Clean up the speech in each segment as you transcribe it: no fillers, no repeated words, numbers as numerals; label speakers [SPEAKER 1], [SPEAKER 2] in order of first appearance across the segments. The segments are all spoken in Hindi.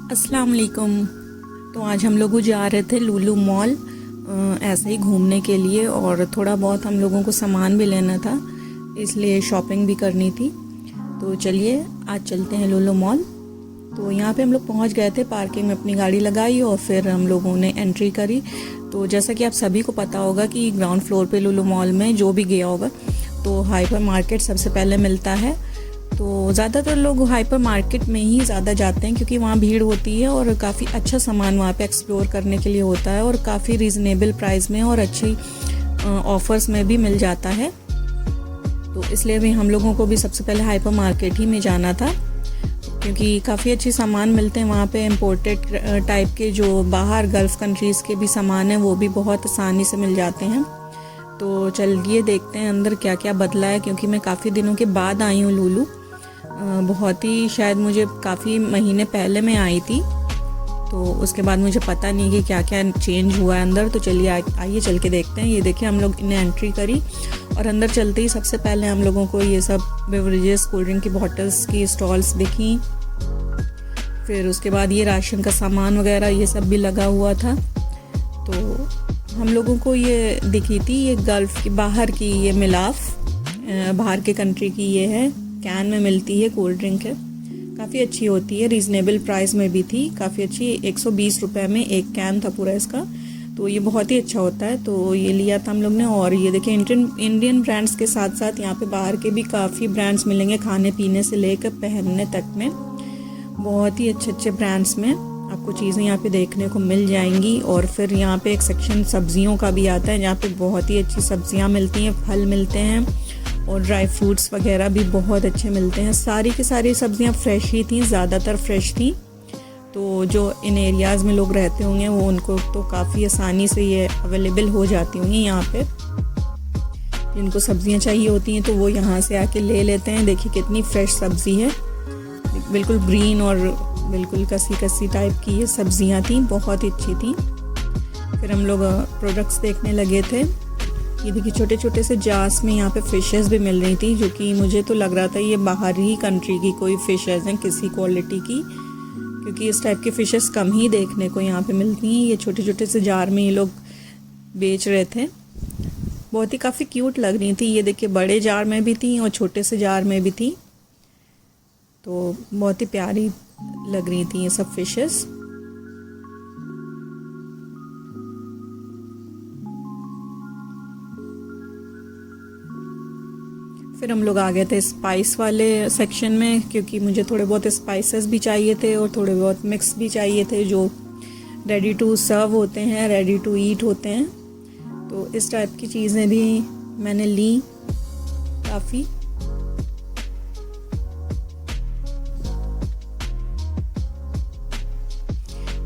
[SPEAKER 1] अस्सलाम वालेकुम। तो आज हम लोग जा रहे थे लुलु मॉल ऐसे ही घूमने के लिए, और थोड़ा बहुत हम लोगों को सामान भी लेना था, इसलिए शॉपिंग भी करनी थी। तो चलिए आज चलते हैं लुलु मॉल। तो यहाँ पे हम लोग पहुँच गए थे, पार्किंग में अपनी गाड़ी लगाई और फिर हम लोगों ने एंट्री करी। तो जैसा कि आप सभी को पता होगा कि ग्राउंड फ्लोर पे लुलु मॉल में जो भी गया होगा तो हाइपर मार्केट सबसे पहले मिलता है। तो ज़्यादातर लोग हाइपर मार्केट में ही ज़्यादा जाते हैं क्योंकि वहाँ भीड़ होती है और काफ़ी अच्छा सामान वहाँ पे एक्सप्लोर करने के लिए होता है, और काफ़ी रीज़नेबल प्राइस में और अच्छी ऑफ़र्स में भी मिल जाता है। तो इसलिए भी हम लोगों को भी सबसे पहले हाइपर मार्केट ही में जाना था, क्योंकि काफ़ी अच्छे सामान मिलते हैं वहाँ पे। इम्पोर्टेड टाइप के जो बाहर गल्फ़ कंट्रीज़ के भी सामान हैं वो भी बहुत आसानी से मिल जाते हैं। तो चलिए देखते हैं अंदर क्या क्या बदला है, क्योंकि मैं काफ़ी दिनों के बाद आई हूँ लुलु। बहुत ही शायद मुझे काफ़ी महीने पहले मैं आई थी, तो उसके बाद मुझे पता नहीं कि क्या क्या चेंज हुआ है अंदर। तो चलिए आइए चल के देखते हैं। ये देखिए हम लोग ने एंट्री करी और अंदर चलते ही सबसे पहले हम लोगों को ये सब बेवरेजेस, कोल्ड ड्रिंक की बॉटल्स की स्टॉल्स दिखी। फिर उसके बाद ये राशन का सामान वगैरह ये सब भी लगा हुआ था। तो हम लोगों को ये दिखी थी, ये गल्फ़ की बाहर की ये मिलाफ बाहर के कंट्री की ये है, कैन में मिलती है, कोल्ड ड्रिंक है, काफ़ी अच्छी होती है, रीज़नेबल प्राइस में भी थी, काफ़ी अच्छी। 120 रुपये में एक कैन था पूरा इसका, तो ये बहुत ही अच्छा होता है। तो ये लिया था हम लोग ने। और ये देखिए इंडियन ब्रांड्स के साथ साथ यहाँ पे बाहर के भी काफ़ी ब्रांड्स मिलेंगे, खाने पीने से लेकर पहनने तक में बहुत ही अच्छे अच्छे ब्रांड्स में आपको चीज़ें यहाँ पे देखने को मिल जाएंगी। और फिर यहाँ पे एक सेक्शन सब्जियों का भी आता है, जहाँ पे बहुत ही अच्छी सब्जियाँ मिलती हैं, फल मिलते हैं और ड्राई फ्रूट्स वगैरह भी बहुत अच्छे मिलते हैं। सारी की सारी सब्जियाँ फ्रेश ही थी, ज़्यादातर फ्रेश थी। तो जो इन एरियाज़ में लोग रहते होंगे वो उनको तो काफ़ी आसानी से ये अवेलेबल हो जाती होंगी यहाँ पे। जिनको सब्जियाँ चाहिए होती हैं तो वो यहाँ से आके ले लेते हैं। देखिए कितनी फ्रेश सब्ज़ी है, बिल्कुल ग्रीन और बिल्कुल कसी कसी टाइप की ये सब्जियां थी, बहुत ही अच्छी थी। फिर हम लोग प्रोडक्ट्स देखने लगे थे। ये देखिए छोटे छोटे से जार्स में यहाँ पे फ़िशेस भी मिल रही थी, जो कि मुझे तो लग रहा था ये बाहर ही कंट्री की कोई फ़िशेस हैं किसी क्वालिटी की, क्योंकि इस टाइप की फ़िशेस कम ही देखने को यहाँ पे मिलती हैं। ये छोटे छोटे से जार में ये लोग बेच रहे थे, बहुत ही काफ़ी क्यूट लग रही थी। ये देखिए बड़े जार में भी थी और छोटे से जार में भी थी, तो बहुत ही प्यारी लग रही थी ये सब फिशेस। फिर हम लोग आ गए थे स्पाइस वाले सेक्शन में, क्योंकि मुझे थोड़े बहुत स्पाइसेस भी चाहिए थे और थोड़े बहुत मिक्स भी चाहिए थे, जो रेडी टू सर्व होते हैं, रेडी टू ईट होते हैं। तो इस टाइप की चीज़ें भी मैंने ली काफ़ी।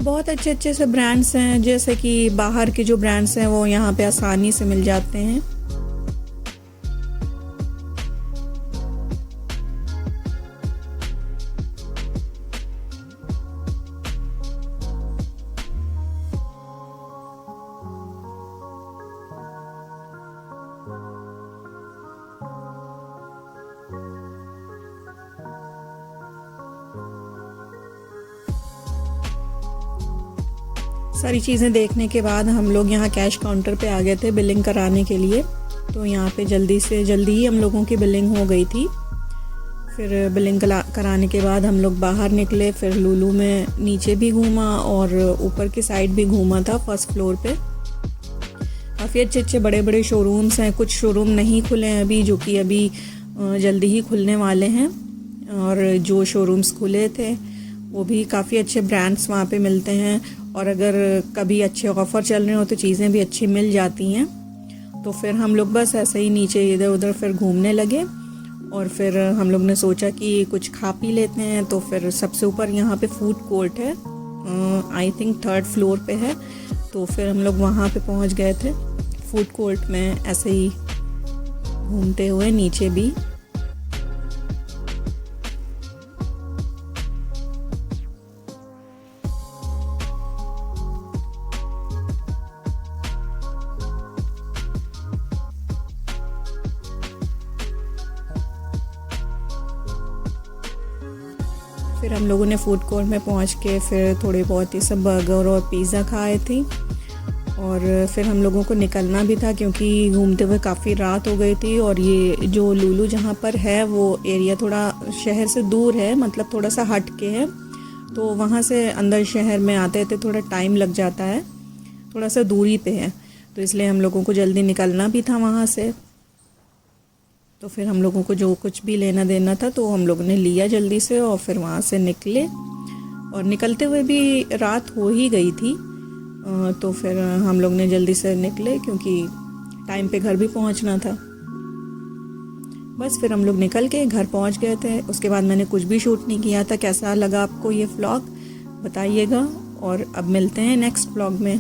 [SPEAKER 1] बहुत अच्छे अच्छे से ब्रांड्स हैं, जैसे कि बाहर के जो ब्रांड्स हैं वो यहाँ पे आसानी से मिल जाते हैं। सारी चीज़ें देखने के बाद हम लोग यहाँ कैश काउंटर पे आ गए थे बिलिंग कराने के लिए। तो यहाँ पे जल्दी से जल्दी ही हम लोगों की बिलिंग हो गई थी। फिर बिलिंग कराने के बाद हम लोग बाहर निकले। फिर लुलु में नीचे भी घूमा और ऊपर की साइड भी घूमा था, फर्स्ट फ्लोर पे। काफ़ी अच्छे अच्छे बड़े बड़े शोरूम्स हैं, कुछ शोरूम नहीं खुले हैं अभी, जो कि अभी जल्दी ही खुलने वाले हैं। और जो शोरूम्स खुले थे वो भी काफ़ी अच्छे ब्रांड्स वहाँ पे मिलते हैं, और अगर कभी अच्छे ऑफ़र चल रहे हो तो चीज़ें भी अच्छी मिल जाती हैं। तो फिर हम लोग बस ऐसे ही नीचे इधर उधर फिर घूमने लगे, और फिर हम लोग ने सोचा कि कुछ खा पी लेते हैं। तो फिर सबसे ऊपर यहाँ पे फूड कोर्ट है, आई थिंक 3rd फ्लोर पे है। तो फिर हम लोग वहाँ पे पहुँच गए थे फूड कोर्ट में, ऐसे ही घूमते हुए नीचे भी। फिर फिर हम लोगों ने फूड कोर्ट में पहुंच के फिर थोड़े बहुत ही सब बर्गर और पिज़्ज़ा खाए थे। और फिर हम लोगों को निकलना भी था क्योंकि घूमते हुए काफ़ी रात हो गई थी। और ये जो लुलु जहाँ पर है वो एरिया थोड़ा शहर से दूर है, मतलब थोड़ा सा हट के है, तो वहाँ से अंदर शहर में आते थे थोड़ा टाइम लग जाता है, थोड़ा सा दूरी पे है, तो इसलिए हम लोगों को जल्दी निकलना भी था वहाँ से। तो फिर हम लोगों को जो कुछ भी लेना देना था तो हम लोगों ने लिया जल्दी से और फिर वहाँ से निकले। और निकलते हुए भी रात हो ही गई थी, तो फिर हम लोग ने जल्दी से निकले क्योंकि टाइम पे घर भी पहुँचना था। बस फिर हम लोग निकल के घर पहुँच गए थे। उसके बाद मैंने कुछ भी शूट नहीं किया था। कैसा लगा आपको ये व्लॉग बताइएगा, और अब मिलते हैं नेक्स्ट व्लॉग में।